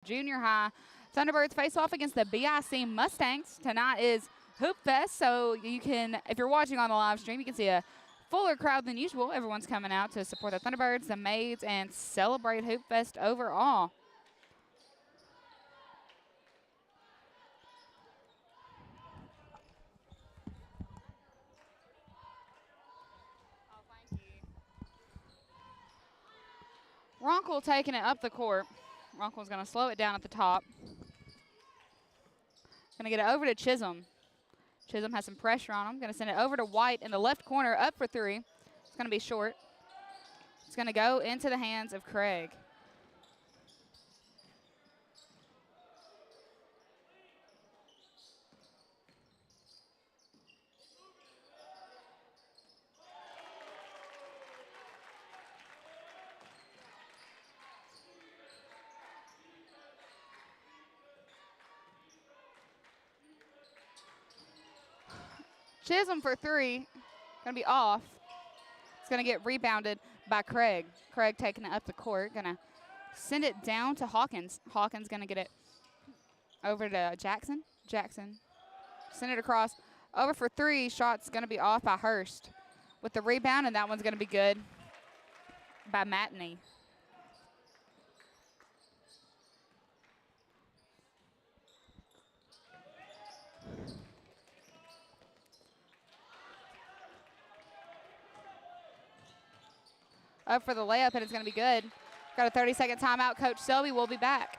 Junior high. Thunderbirds face off against the BIC Mustangs. Tonight is Hoop Fest, so you can, if you're watching on the live stream, you can see a fuller crowd than usual. Everyone's coming out to support the Thunderbirds, the Maids, and celebrate Hoop Fest overall. Ronkel taking it up the court. Ronkel's going to slow it down at the top. Going to get it over to Chisholm. Chisholm has some pressure on him. Going to send it over to White in the left corner, up for three. It's going to be short. It's going to go into the hands of Craig. Chisholm for three. Going to be off. It's going to get rebounded by Craig. Craig taking it up the court. Going to send it down to Hawkins. Hawkins going to get it over to Jackson. Jackson. Send it across. Over for three. Shot's going to be off by Hurst with the rebound, and that one's going to be good by Matney. Up for the layup, and it's going to be good. Got a 30-second timeout. Coach Selby will be back.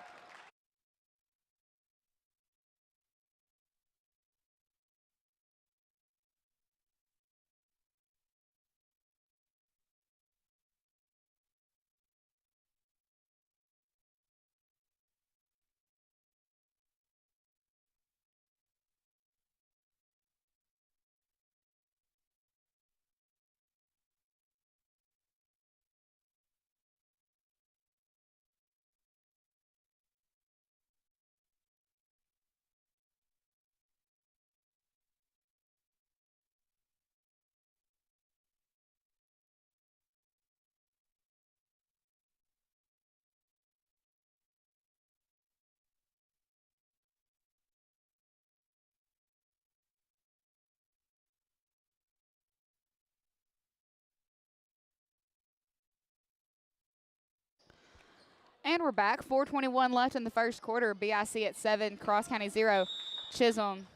And we're back. 4:21 left in the first quarter. BIC at 7, Cross County 0. Chisholm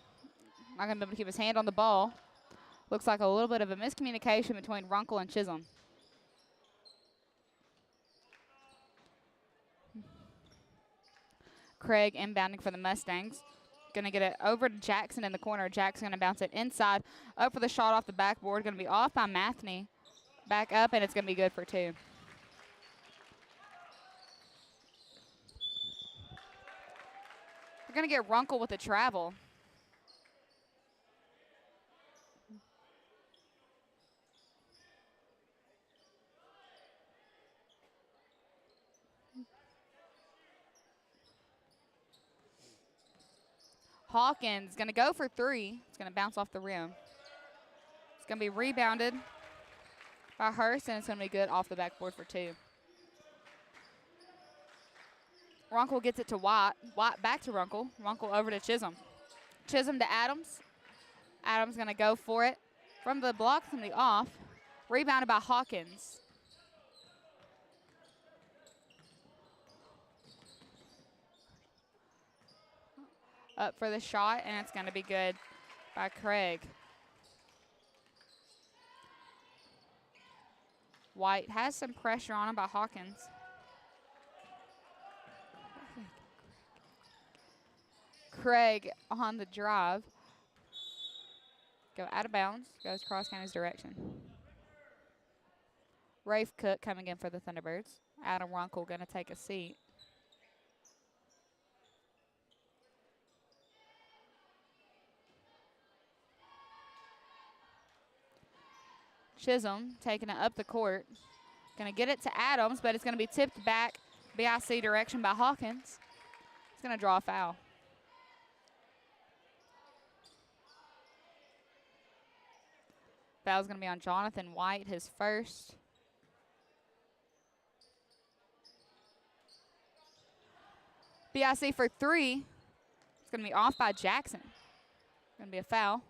not going to be able to keep his hand on the ball. Looks like a little bit of a miscommunication between Runkle and Chisholm. Craig inbounding for the Mustangs. Going to get it over to Jackson in the corner. Jackson going to bounce it inside. Up for the shot off the backboard. Going to be off by Mathney. Back up, and it's going to be good for two. We're going to get Runkle with a travel. Hawkins going to go for three. It's going to bounce off the rim. It's going to be rebounded by Hurst, and it's going to be good off the backboard for two. Runkle gets it to White. White back to Runkle. Runkle over to Chisholm. Chisholm to Adams. Adams going to go for it. From the block, from the off. Rebounded by Hawkins. Up for the shot, and it's going to be good by Craig. White has some pressure on him by Hawkins. Craig on the drive. Go out of bounds. Goes Cross County's direction. Rafe Cook coming in for the Thunderbirds. Adam Runkle going to take a seat. Chisholm taking it up the court. Going to get it to Adams, but it's going to be tipped back BIC direction by Hawkins. It's going to draw a foul. Foul's going to be on Jonathan White, his first. BIC for 3. It's going to be off by Jackson. Going to be a foul.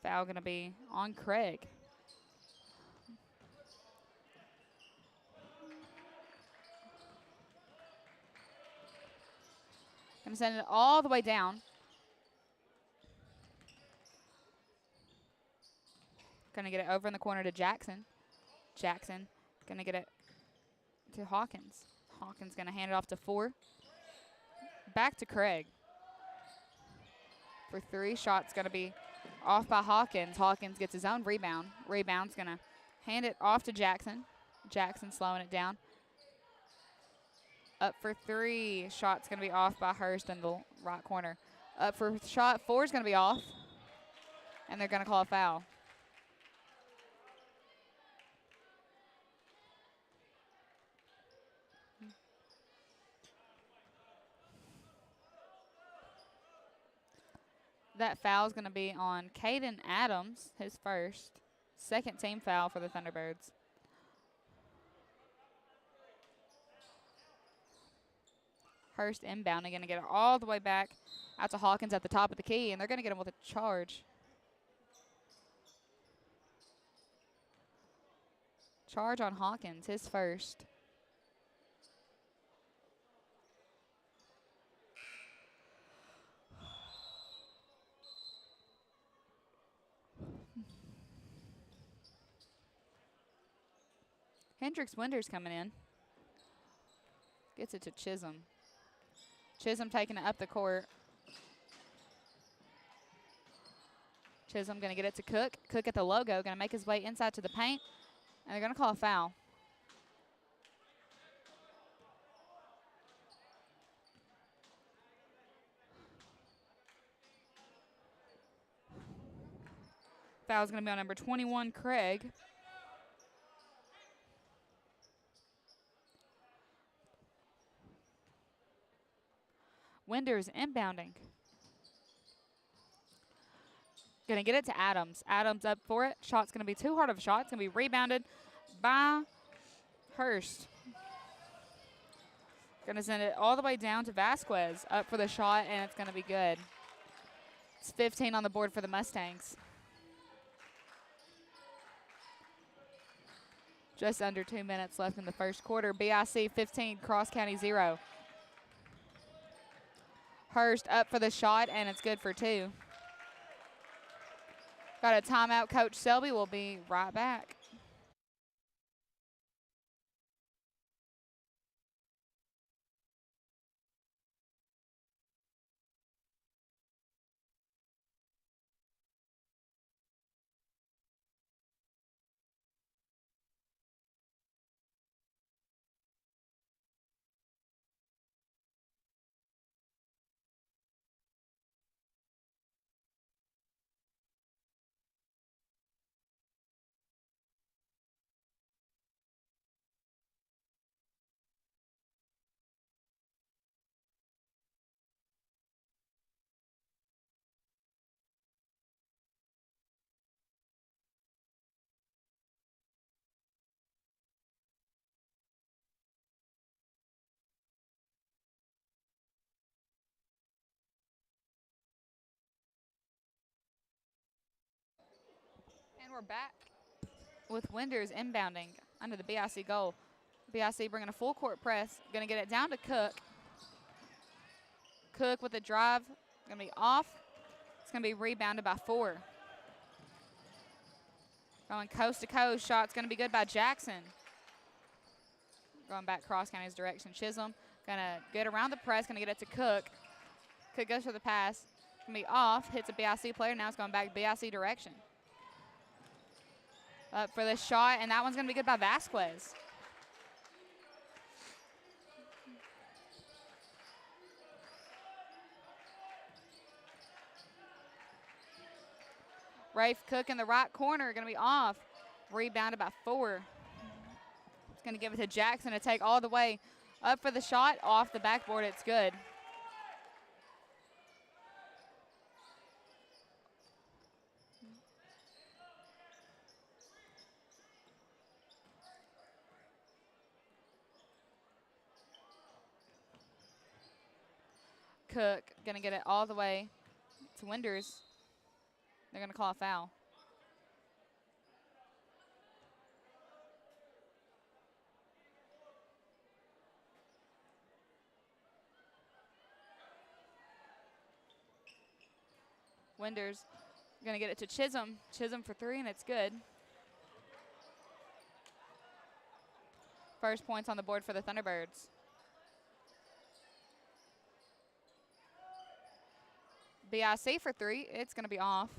Foul going to be on Craig. Going to send it all the way down. Going to get it over in the corner to Jackson. Jackson going to get it to Hawkins. Hawkins going to hand it off to 4. Back to Craig. For 3, shot's going to be off by Hawkins. Hawkins gets his own rebound. Rebound's going to hand it off to Jackson. Jackson slowing it down. Up for 3. Shot's going to be off by Hurst in the right corner. Up for shot. 4 is going to be off. And they're going to call a foul. That foul is going to be on Caden Adams, his first. Second team foul for the Thunderbirds. Hurst inbounding, going to get it all the way back out to Hawkins at the top of the key, and they're going to get him with a charge. Charge on Hawkins, his first. Hendricks Winters coming in. Gets it to Chisholm. Chisholm taking it up the court. Chisholm going to get it to Cook. Cook at the logo, going to make his way inside to the paint. And they're going to call a foul. Foul's going to be on number 21, Craig. Winters inbounding. Going to get it to Adams. Adams up for it. Shot's going to be too hard of a shot. It's going to be rebounded by Hurst. Going to send it all the way down to Vasquez. Up for the shot, and it's going to be good. It's 15 on the board for the Mustangs. Just under 2 minutes left in the first quarter. BIC 15, Cross County 0. Hurst up for the shot, and it's good for 2. Got a timeout. Coach Selby will be right back. And we're back with Winters inbounding under the BIC goal. BIC bringing a full court press. Going to get it down to Cook. Cook with a drive. Going to be off. It's going to be rebounded by 4. Going coast to coast. Shot's going to be good by Jackson. Going back Cross County's direction. Chisholm going to get around the press. Going to get it to Cook. Cook goes for the pass. Going to be off. Hits a BIC player. Now it's going back BIC direction. Up for the shot, and that one's going to be good by Vasquez. Rafe Cook in the right corner, going to be off. Rebounded by 4. It's going to give it to Jackson to take all the way up for the shot. Off the backboard, it's good. Cook going to get it all the way to Winders. They're going to call a foul. Winders going to get it to Chisholm. Chisholm for 3, and it's good. First points on the board for the Thunderbirds. BIC for 3. It's going to be off.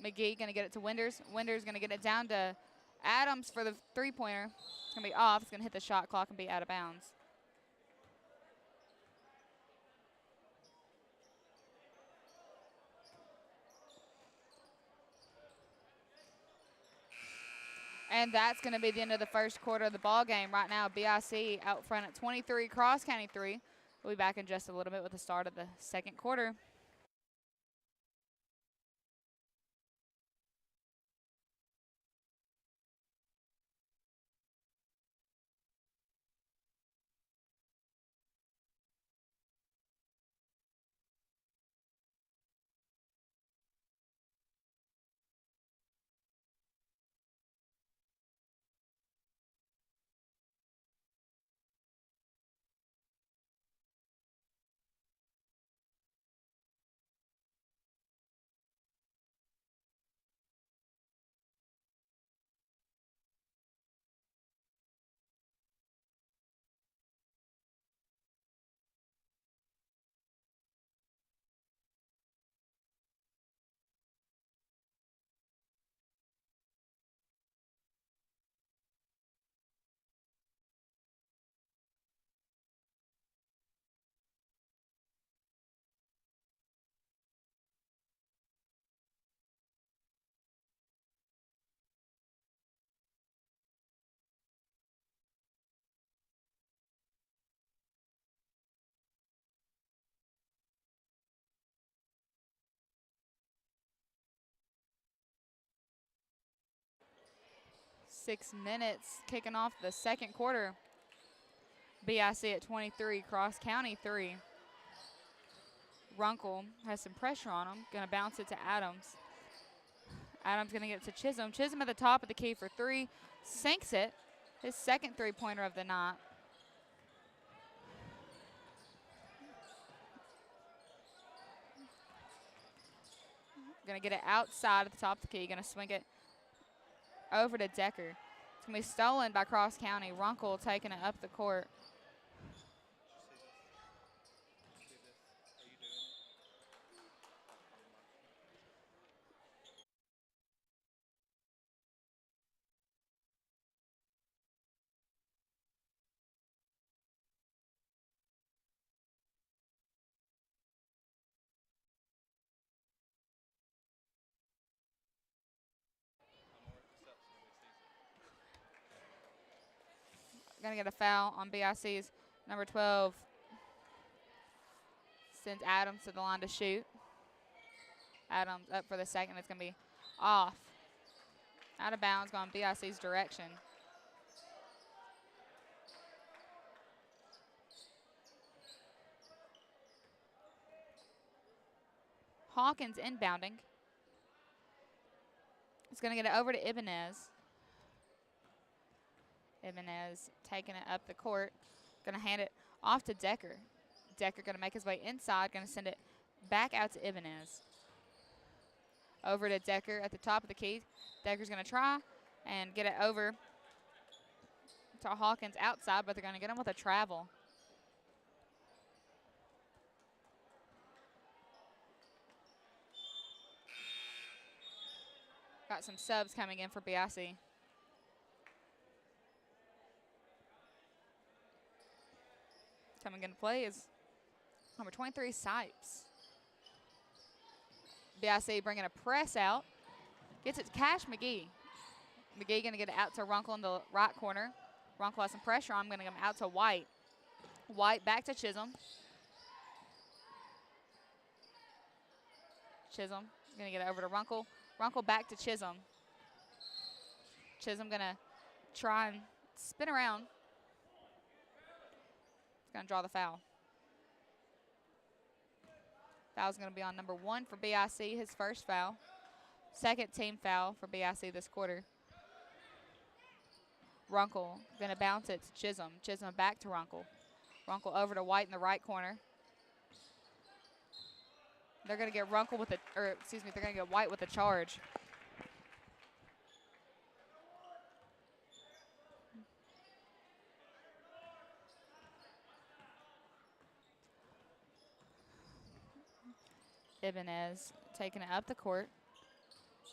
McGee going to get it to Winders. Winders going to get it down to Adams for the three-pointer. It's going to be off. It's going to hit the shot clock and be out of bounds. And that's going to be the end of the first quarter of the ball game. Right now, BIC out front at 23, Cross County 3. We'll be back in just a little bit with the start of the second quarter. Six minutes kicking off the second quarter. BIC at 23, Cross County 3. Runkle has some pressure on him. Going to bounce it to Adams. Adams going to get it to Chisholm. Chisholm at the top of the key for 3. Sinks it. His second three-pointer of the night. Going to get it outside at the top of the key. Going to swing it over to Decker. It's going to be stolen by Cross County. Runkle taking it up the court. Going to get a foul on BIC's number 12. Sends Adams to the line to shoot. Adams up for the second. It's going to be off. Out of bounds, going BIC's direction. Hawkins inbounding. It's going to get it over to Ibanez. Ibanez taking it up the court. Going to hand it off to Decker. Decker going to make his way inside. Going to send it back out to Ibanez. Over to Decker at the top of the key. Decker's going to try and get it over to Hawkins outside, but they're going to get him with a travel. Got some subs coming in for BIC. Coming into play is number 23, Sipes. BIC bringing a press out. Gets it to Cash McGee. McGee going to get it out to Runkle in the right corner. Runkle has some pressure on him. Going to come out to White. White back to Chisholm. Chisholm going to get it over to Runkle. Runkle back to Chisholm. Chisholm going to try and spin around. He's going to draw the foul. Foul's going to be on number 1 for BIC, his first foul. Second team foul for BIC this quarter. Runkle going to bounce it to Chisholm. Chisholm back to Runkle. Runkle over to White in the right corner. They're going to get Runkle with they're going to get White with a charge. Ibanez taking it up the court.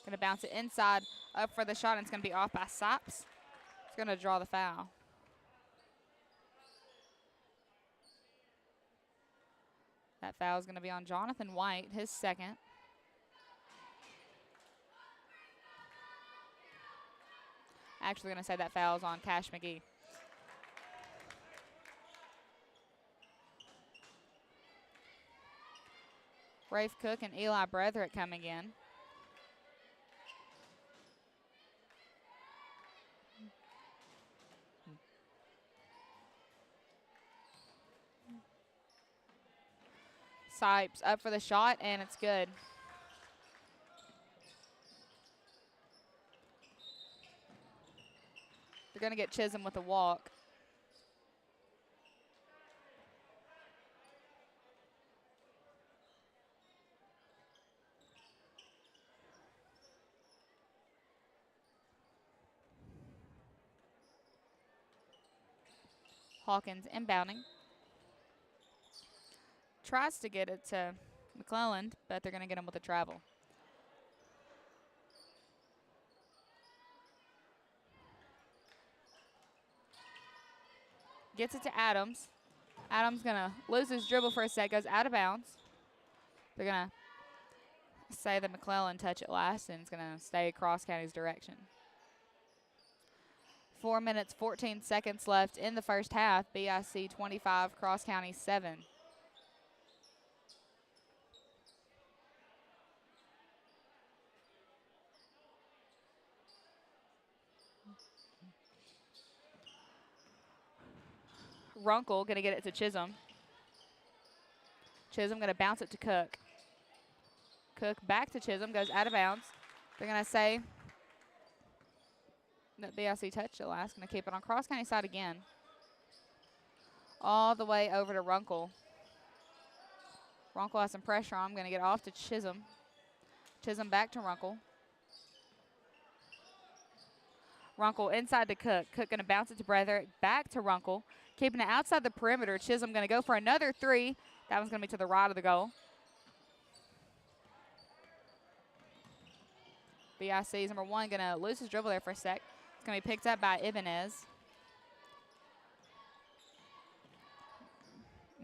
Going to bounce it inside, up for the shot, and it's going to be off by Sops. It's going to draw the foul. That foul is going to be on Jonathan White, his second. Actually going to say that foul is on Cash McGee. Rafe Cook and Eli Bretherick coming in. Sipes up for the shot, and it's good. They're going to get Chisholm with a walk. Hawkins inbounding. Tries to get it to McClelland, but they're going to get him with a travel. Gets it to Adams. Adams going to lose his dribble for a sec, goes out of bounds. They're going to say that McClelland touch it last, and it's going to stay Cross County's direction. 4 minutes, 14 seconds left in the first half. BIC 25, Cross County 7. Runkle going to get it to Chisholm. Chisholm going to bounce it to Cook. Cook back to Chisholm, goes out of bounds. They're going to say that BIC touched it last. Going to keep it on Cross County side again. All the way over to Runkle. Runkle has some pressure on him. Going to get off to Chisholm. Chisholm back to Runkle. Runkle inside to Cook. Cook going to bounce it to Bretherick. Back to Runkle. Keeping it outside the perimeter. Chisholm going to go for another three. That one's going to be to the right of the goal. BIC's number 1 going to lose his dribble there for a sec. It's going to be picked up by Ibanez.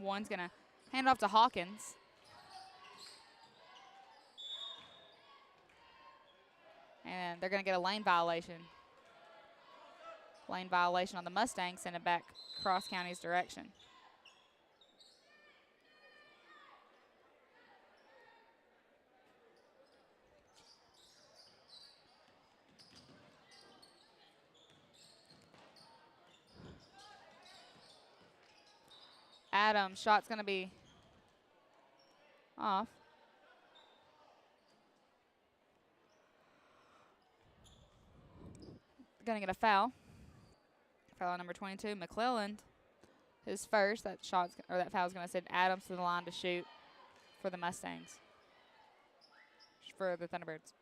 One's going to hand it off to Hawkins. And they're going to get a lane violation. Lane violation on the Mustangs, send it back Cross County's direction. Adams, shot's going to be off. Going to get a foul. Foul on number 22, McClelland. His first. That foul's going to send Adams to the line to shoot for the Mustangs. For the Thunderbirds.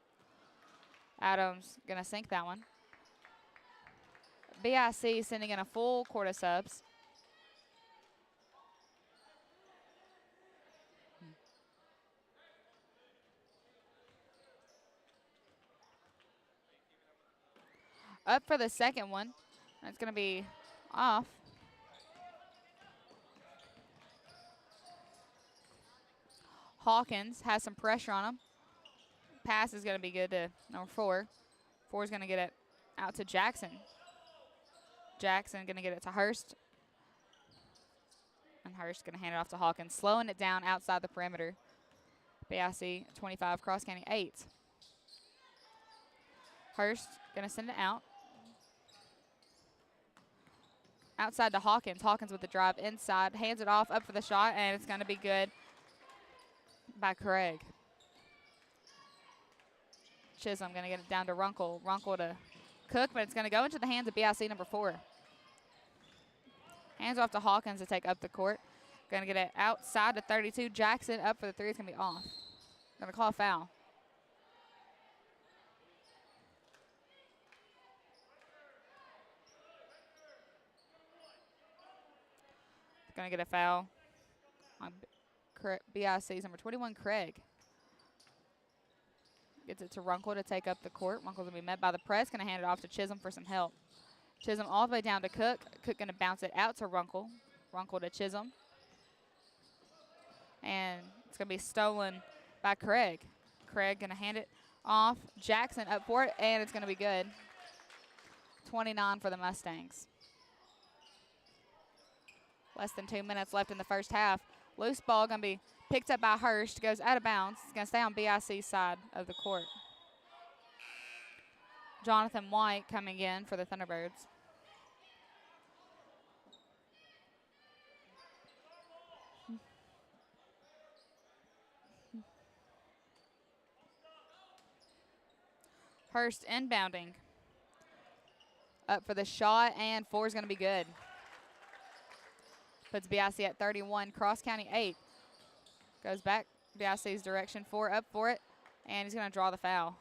Adams going to sink that one. BIC sending in a full court of subs. Up for the second one. It's going to be off. Hawkins has some pressure on him. Pass is going to be good to number 4. 4 is going to get it out to Jackson. Jackson going to get it to Hurst. And Hurst going to hand it off to Hawkins, slowing it down outside the perimeter. BIC 25, Cross County 8. Hurst going to send it out. Outside to Hawkins. Hawkins with the drive inside. Hands it off, up for the shot, and it's going to be good by Craig. Chisholm going to get it down to Runkle. Runkle to Cook, but it's going to go into the hands of BIC number 4. Hands off to Hawkins to take up the court. Going to get it outside to 32. Jackson up for the 3. It's going to be off. Going to call a foul. Going to get a foul on BIC's number 21, Craig. Gets it to Runkle to take up the court. Runkle's going to be met by the press. Going to hand it off to Chisholm for some help. Chisholm all the way down to Cook. Cook going to bounce it out to Runkle. Runkle to Chisholm. And it's going to be stolen by Craig. Craig going to hand it off. Jackson up for it, and it's going to be good. 29 for the Mustangs. Less than 2 minutes left in the first half. Loose ball going to be picked up by Hurst. Goes out of bounds. It's going to stay on BIC's side of the court. Jonathan White coming in for the Thunderbirds. Hurst inbounding. Up for the shot, and 4 is going to be good. Puts BIC at 31, Cross County 8. Goes back BIC's direction. 4 up for it, and he's going to draw the foul.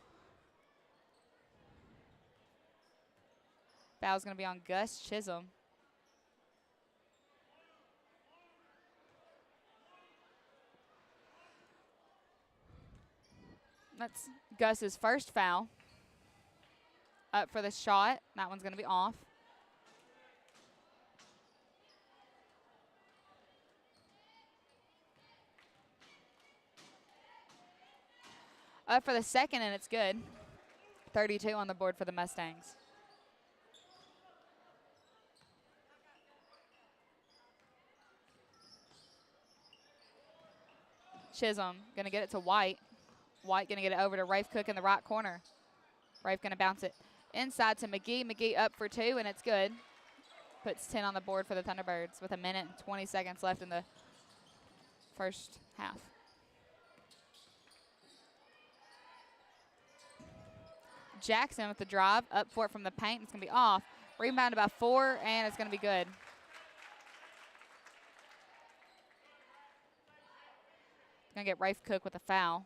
Foul's going to be on Gus Chisholm. That's Gus's first foul. Up for the shot. That one's going to be off. Up for the second, and it's good. 32 on the board for the Mustangs. Chisholm going to get it to White. White going to get it over to Rafe Cook in the right corner. Rafe going to bounce it inside to McGee. McGee up for 2, and it's good. Puts 10 on the board for the Thunderbirds with 1 minute and 20 seconds left in the first half. Jackson with the drive, up for it from the paint. It's going to be off. Rebounded by 4, and it's going to be good. Going to get Rafe Cook with a foul.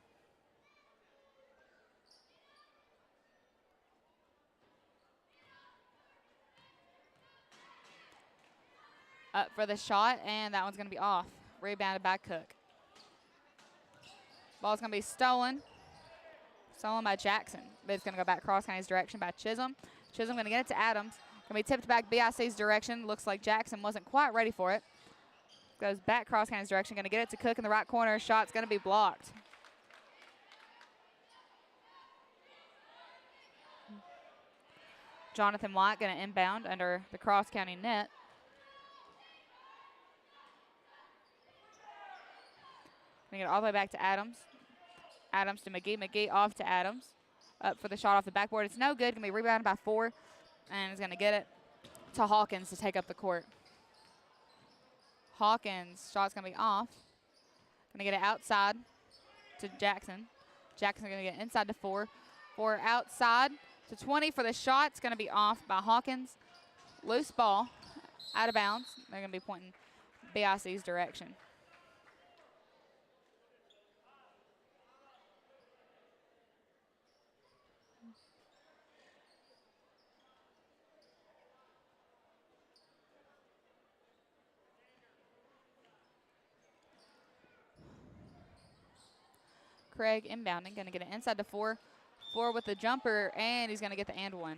Up for the shot, and that one's going to be off. Rebounded by Cook. Ball's going to be stolen. Stolen by Jackson. But it's going to go back Cross County's direction by Chisholm. Chisholm going to get it to Adams. Going to be tipped back BIC's direction. Looks like Jackson wasn't quite ready for it. Goes back Cross County's direction. Going to get it to Cook in the right corner. Shot's going to be blocked. Jonathan White going to inbound under the Cross County net. Going to get it all the way back to Adams. Adams to McGee. McGee off to Adams. Up for the shot off the backboard. It's no good. Going to be rebounded by 4. And he's going to get it to Hawkins to take up the court. Hawkins, shot's going to be off. Going to get it outside to Jackson. Jackson going to get inside to 4. 4 outside to 20 for the shot. It's going to be off by Hawkins. Loose ball. Out of bounds. They're going to be pointing BIC's direction. Craig inbounding, going to get it inside to 4. 4 with the jumper, and he's going to get the and one.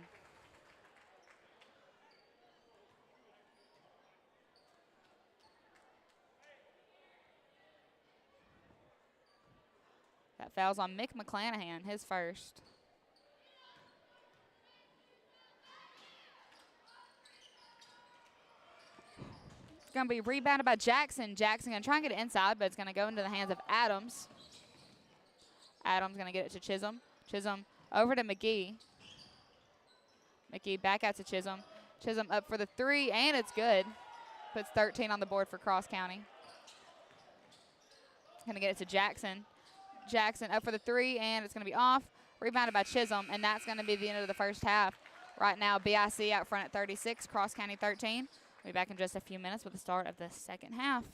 That foul's on Mick McClanahan, his first. It's going to be rebounded by Jackson. Jackson going to try and get it inside, but it's going to go into the hands of Adams. Adams going to get it to Chisholm. Chisholm over to McGee. McGee back out to Chisholm. Chisholm up for the 3, and it's good. Puts 13 on the board for Cross County. Going to get it to Jackson. Jackson up for the 3, and it's going to be off. Rebounded by Chisholm, and that's going to be the end of the first half. Right now, BIC out front at 36, Cross County 13. We'll be back in just a few minutes with the start of the second half.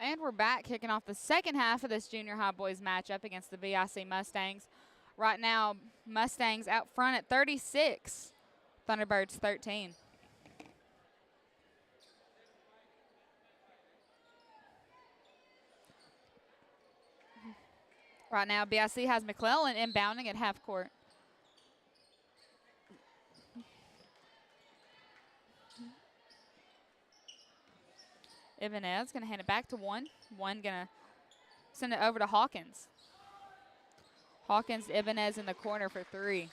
And we're back, kicking off the second half of this junior high boys matchup against the BIC Mustangs. Right now, Mustangs out front at 36, Thunderbirds 13. Right now, BIC has McClellan inbounding at half court. Ibanez going to hand it back to one. One going to send it over to Hawkins. Hawkins, Ibanez in the corner for three.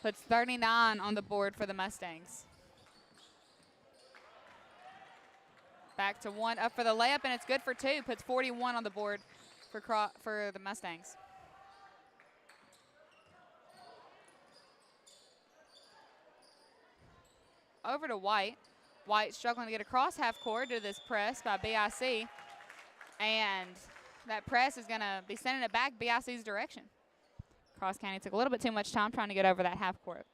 Puts 39 on the board for the Mustangs. Back to one, up for the layup, and it's good for two. Puts 41 on the board for the Mustangs. Over to White. White struggling to get across half court due to this press by BIC. And that press is going to be sending it back BIC's direction. Cross County took a little bit too much time trying to get over that half court.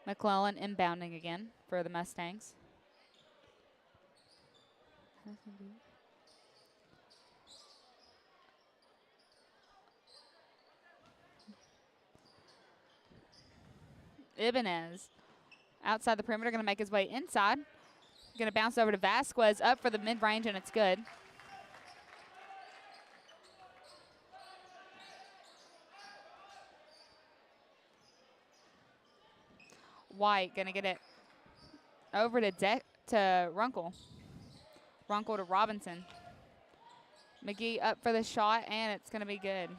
McClellan inbounding again for the Mustangs. Ibanez outside the perimeter, going to make his way inside. Going to bounce over to Vasquez, up for the mid-range, and it's good. White going to get it over to Runkle. Runkle to Robinson. McGee up for the shot, and it's going to be good.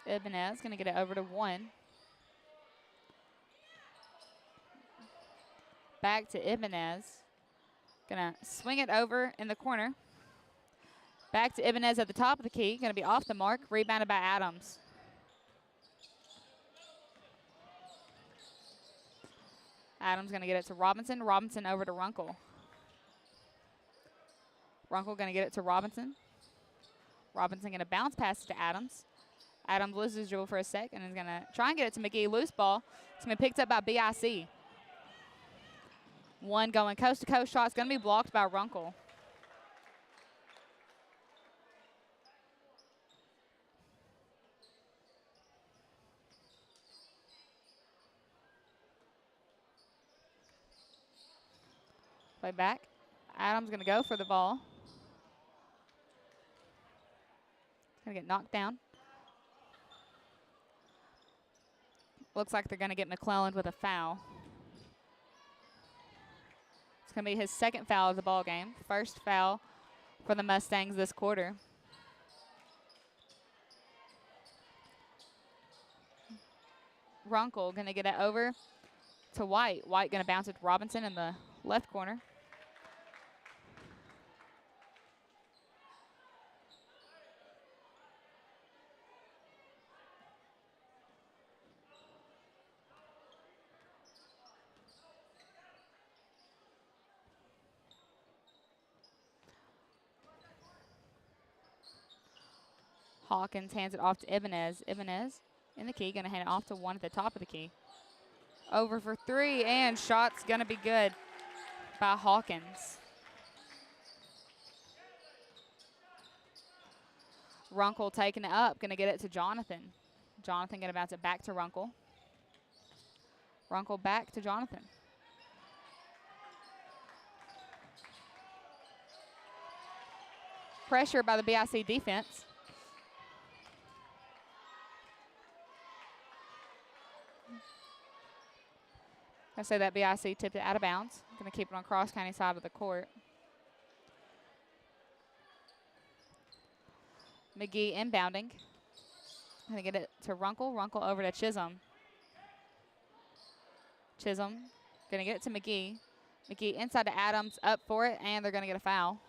Ibanez going to get it over to one. Back to Ibanez. Going to swing it over in the corner. Back to Ibanez at the top of the key. Going to be off the mark. Rebounded by Adams. Adams going to get it to Robinson. Robinson over to Runkle. Runkle going to get it to Robinson. Robinson going to bounce pass it to Adams. Adams loses his dribble for a sec and is going to try and get it to McGee. Loose ball. It's going to be picked up by BIC. One going coast-to-coast shot. It's going to be blocked by Runkle. Play back. Adams going to go for the ball. Going to get knocked down. Looks like they're going to get McClellan with a foul. It's going to be his second foul of the ball game. First foul for the Mustangs this quarter. Runkle going to get it over to White. White going to bounce it to Robinson in the left corner. Hawkins hands it off to Ibanez. Ibanez in the key, going to hand it off to one at the top of the key. Over for three, and shot's going to be good by Hawkins. Runkle taking it up, going to get it to Jonathan. Jonathan going to bounce it back to Runkle. Runkle back to Jonathan. Pressure by the BIC defense. I say that BIC tipped it out of bounds. Going to keep it on Cross County side of the court. McGee inbounding. Going to get it to Runkle. Runkle over to Chisholm. Chisholm going to get it to McGee. McGee inside to Adams, up for it, and they're going to get a foul.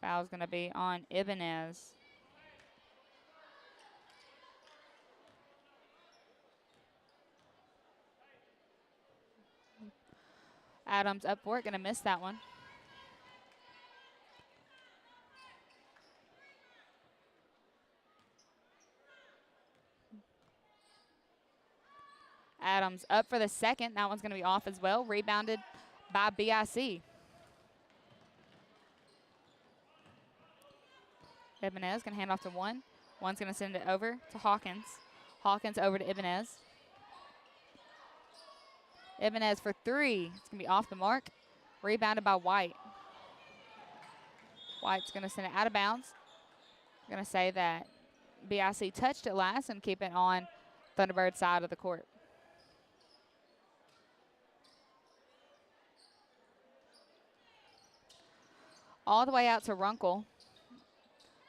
Foul's going to be on Ibanez. Adams up for it, going to miss that one. Adams up for the second. That one's going to be off as well. Rebounded by BIC. Ibanez going to hand off to one. One's going to send it over to Hawkins. Hawkins over to Ibanez. Ibanez for three. It's going to be off the mark. Rebounded by White. White's going to send it out of bounds. Going to say that BIC touched it last and keep it on Thunderbird side of the court. All the way out to Runkle.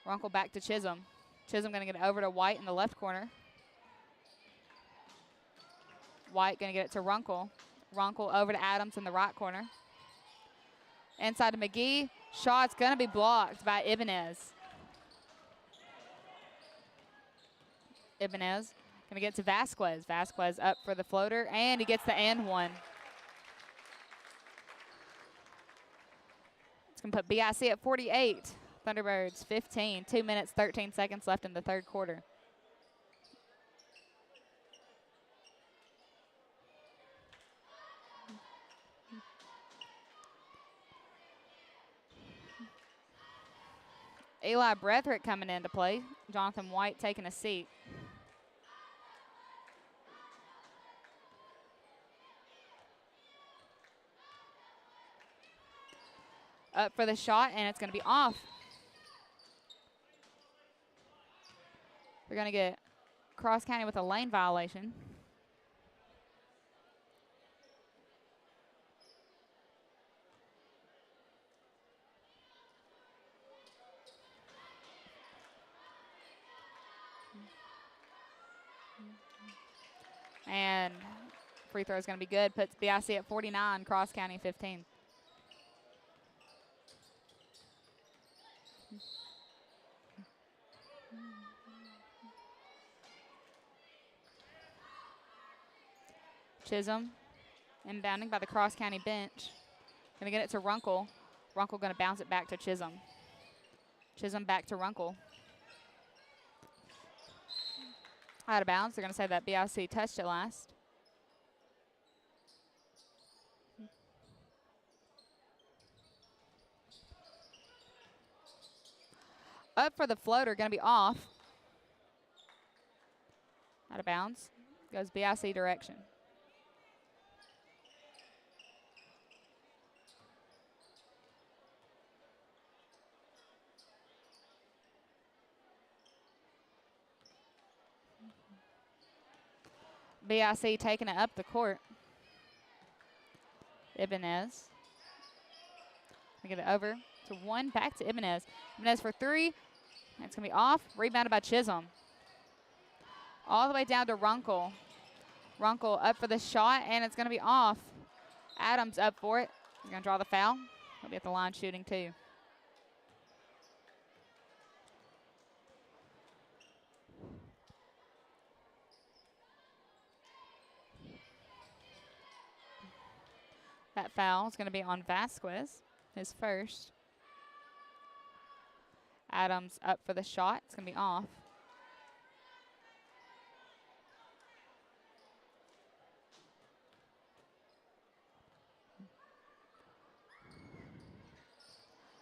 Runkle back to Chisholm. Chisholm going to get it over to White in the left corner. White going to get it to Runkle. Runkle over to Adams in the right corner. Inside to McGee. Shot's going to be blocked by Ibanez. Ibanez going to get to Vasquez. Vasquez up for the floater, and he gets the and one. It's going to put BIC at 48. Thunderbirds 15. 2 minutes, 13 seconds left in the third quarter. Eli Bretherick coming into play. Jonathan White taking a seat. Up for the shot, and it's going to be off. We're going to get Cross County with a lane violation. And free throw is going to be good. Puts BIC at 49, Cross County 15. Chisholm inbounding by the Cross County bench. Going to get it to Runkle. Runkle going to bounce it back to Chisholm. Chisholm back to Runkle. Out of bounds. They're going to say that BIC touched it last. Up for the floater. Going to be off. Out of bounds. Goes BIC direction. BIC taking it up the court. Ibanez. Get it over to one, back to Ibanez. Ibanez for three. It's going to be off. Rebounded by Chisholm. All the way down to Runkle. Runkle up for the shot, and it's going to be off. Adams up for it. He's going to draw the foul. He'll be at the line shooting too. That foul is going to be on Vasquez, his first. Adams up for the shot. It's going to be off.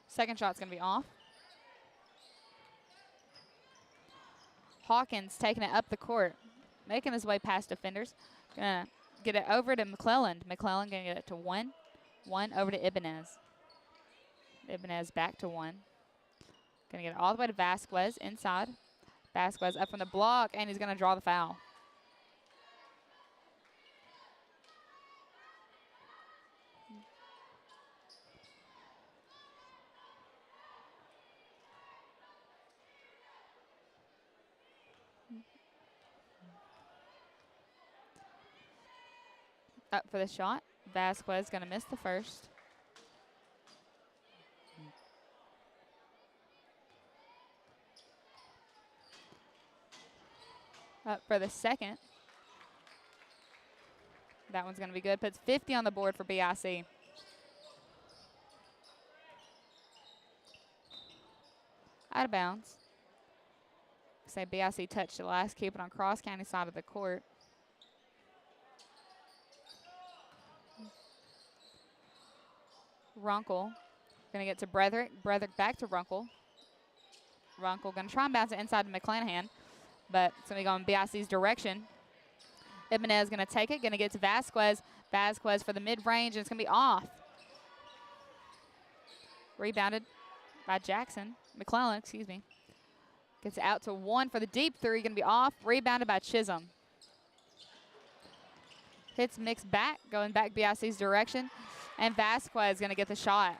Second shot's going to be off. Hawkins taking it up the court, making his way past defenders. Gonna get it over to McClellan. McClellan going to get it to one. One over to Ibanez. Ibanez back to one. Going to get it all the way to Vasquez inside. Vasquez up from the block, and he's going to draw the foul. Up for the shot. Vasquez going to miss the first. Up for the second. That one's going to be good. Puts 50 on the board for BIC. Out of bounds. Say BIC touched it last. Keep it on Cross County side of the court. Runkle going to get to Bretherick. Bretherick back to Runkle. Runkle going to try and bounce it inside to McClanahan, but it's going to be going BIC's direction. Ibanez going to take it, going to get to Vasquez. Vasquez for the mid-range, and it's going to be off. Rebounded by Jackson. McClellan, excuse me. Gets it out to 1 for the deep three, going to be off. Rebounded by Chisholm. Hits mixed back, going back BIC's direction. And Vasquez going to get the shot.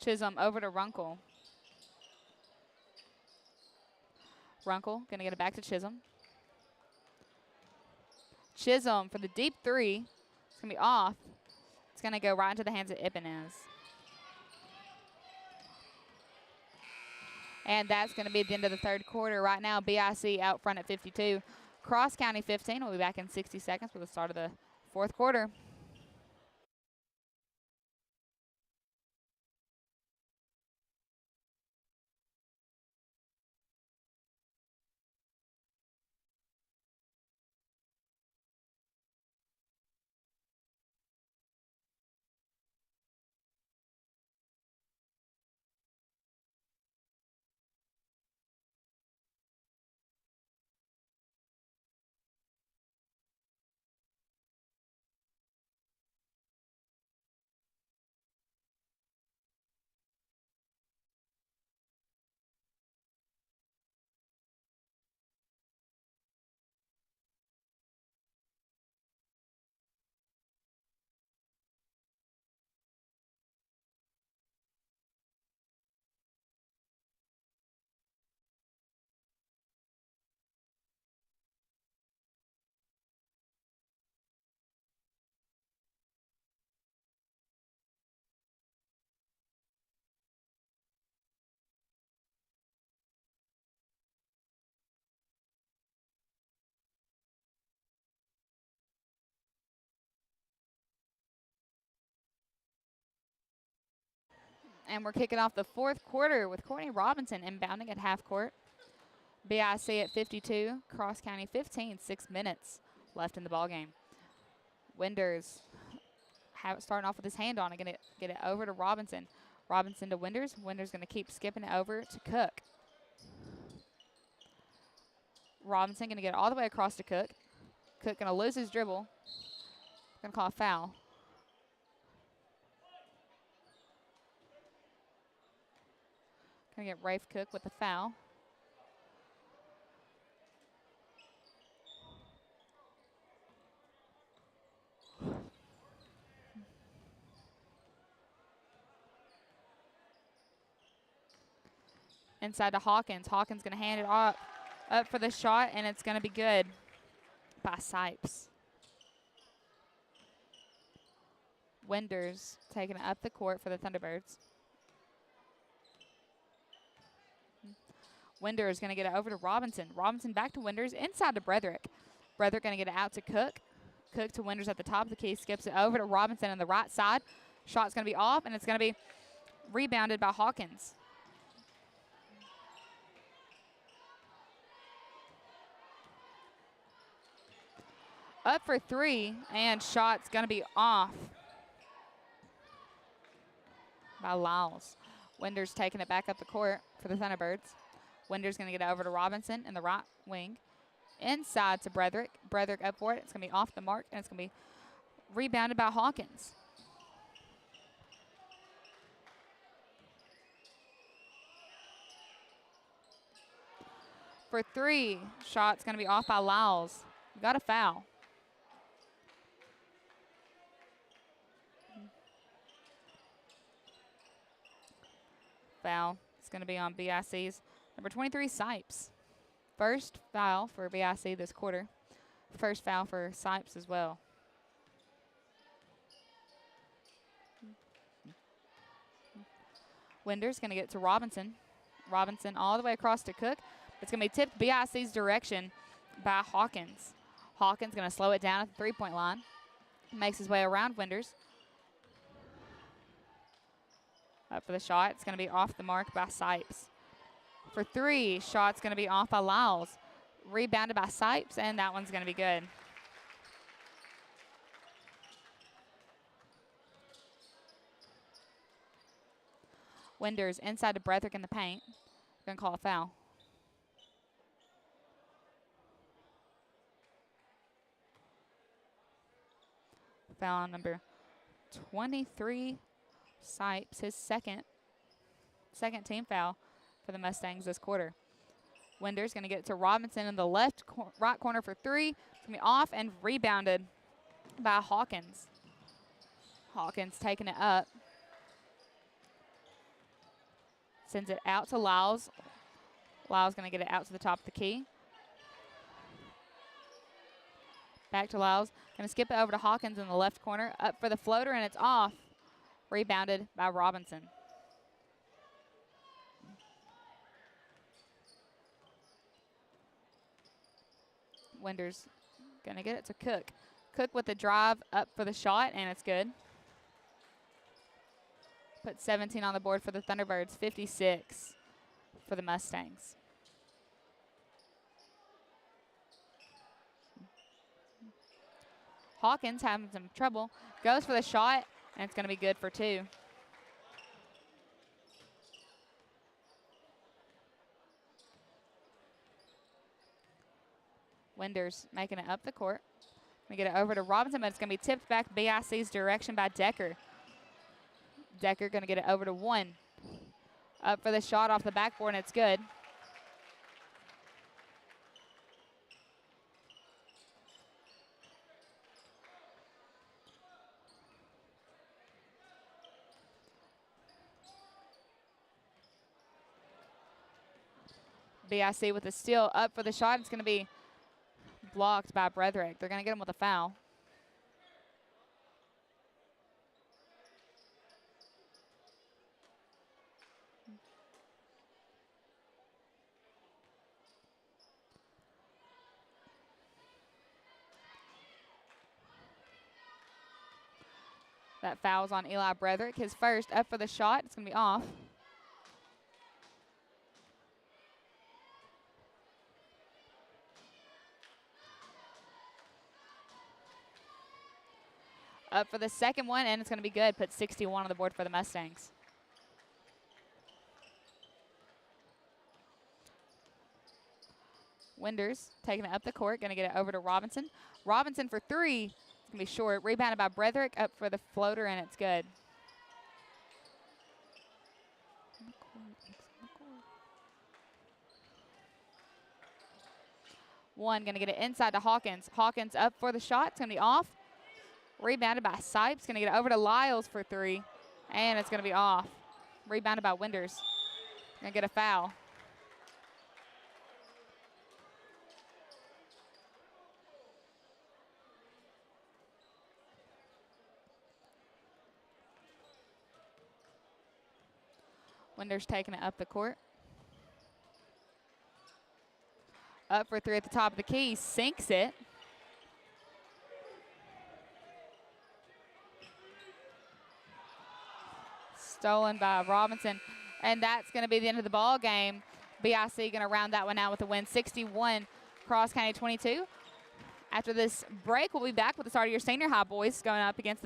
Chisholm over to Runkle. Runkle going to get it back to Chisholm. Chisholm for the deep three. It's going to be off. It's going to go right into the hands of Ibanez. And that's going to be at the end of the third quarter. Right now, BIC out front at 52. Cross County 15. We'll be back in 60 seconds for the start of the fourth quarter. And we're kicking off the fourth quarter with Courtney Robinson inbounding at half court. BIC at 52, Cross County 15, 6 minutes left in the ballgame. Winders starting off with his hand on it, going to get it over to Robinson. Robinson to Winders. Winders going to keep skipping it over to Cook. Robinson going to get it all the way across to Cook. Cook going to lose his dribble. Going to call a foul. Going to get Rafe Cook with the foul. Inside to Hawkins. Hawkins going to hand it up for the shot, and it's going to be good by Sipes. Winders taking it up the court for the Thunderbirds. Winders going to get it over to Robinson. Robinson back to Winders, inside to Bretherick. Bretherick going to get it out to Cook. Cook to Winders at the top of the key, skips it over to Robinson on the right side. Shot's going to be off, and it's going to be rebounded by Hawkins. Up for three, and shot's going to be off by Lyles. Winders taking it back up the court for the Thunderbirds. Winders going to get it over to Robinson in the right wing. Inside to Bretherick. Bretherick up for it. It's going to be off the mark, and it's going to be rebounded by Hawkins. For three, shot's going to be off by Lyles. Got a foul. Foul. It's going to be on BIC's number 23, Sipes. First foul for BIC this quarter. First foul for Sipes as well. Winders going to get it to Robinson. Robinson all the way across to Cook. It's going to be tipped BIC's direction. by Hawkins. Hawkins going to slow it down at the three-point line. Makes his way around Winders. Up for the shot. It's going to be off the mark by Sipes. For three, shot's going to be off by Lyles. Rebounded by Sipes, and that one's going to be good. Winders inside to Bretherick in the paint. Going to call a foul. Foul on number 23, Sipes, his second team foul for the Mustangs this quarter. Winders going to get it to Robinson in the right corner for three. It's going to be off and rebounded by Hawkins. Hawkins taking it up. Sends it out to Lyles. Lyles going to get it out to the top of the key. Back to Lyles. Going to skip it over to Hawkins in the left corner. Up for the floater, and it's off. Rebounded by Robinson. Winders going to get it to Cook. Cook with the drive up for the shot, and it's good. Put 17 on the board for the Thunderbirds, 56 for the Mustangs. Hawkins having some trouble. Goes for the shot, and it's going to be good for two. Winders making it up the court. We get it over to Robinson, but it's going to be tipped back BIC's direction by Decker. Decker going to get it over to one. Up for the shot off the backboard, and it's good. BIC with a steal up for the shot. It's going to be blocked by Bretherick. They're going to get him with a foul. That foul's on Eli Bretherick. His first. Up for the shot. It's going to be off. Up for the second one, and it's going to be good. Put 61 on the board for the Mustangs. Winders taking it up the court. Going to get it over to Robinson. Robinson for three. It's going to be short. Rebounded by Bretherick. Up for the floater, and it's good. One going to get it inside to Hawkins. Hawkins up for the shot. It's going to be off. Rebounded by Sipes. Going to get it over to Lyles for three. And it's going to be off. Rebounded by Winders. Going to get a foul. Winders taking it up the court. Up for three at the top of the key. Sinks it. Stolen by Robinson. And that's going to be the end of the ball game. BIC going to round that one out with a win, 61, Cross County 22. After this break, we'll be back with the start of your senior high boys going up against the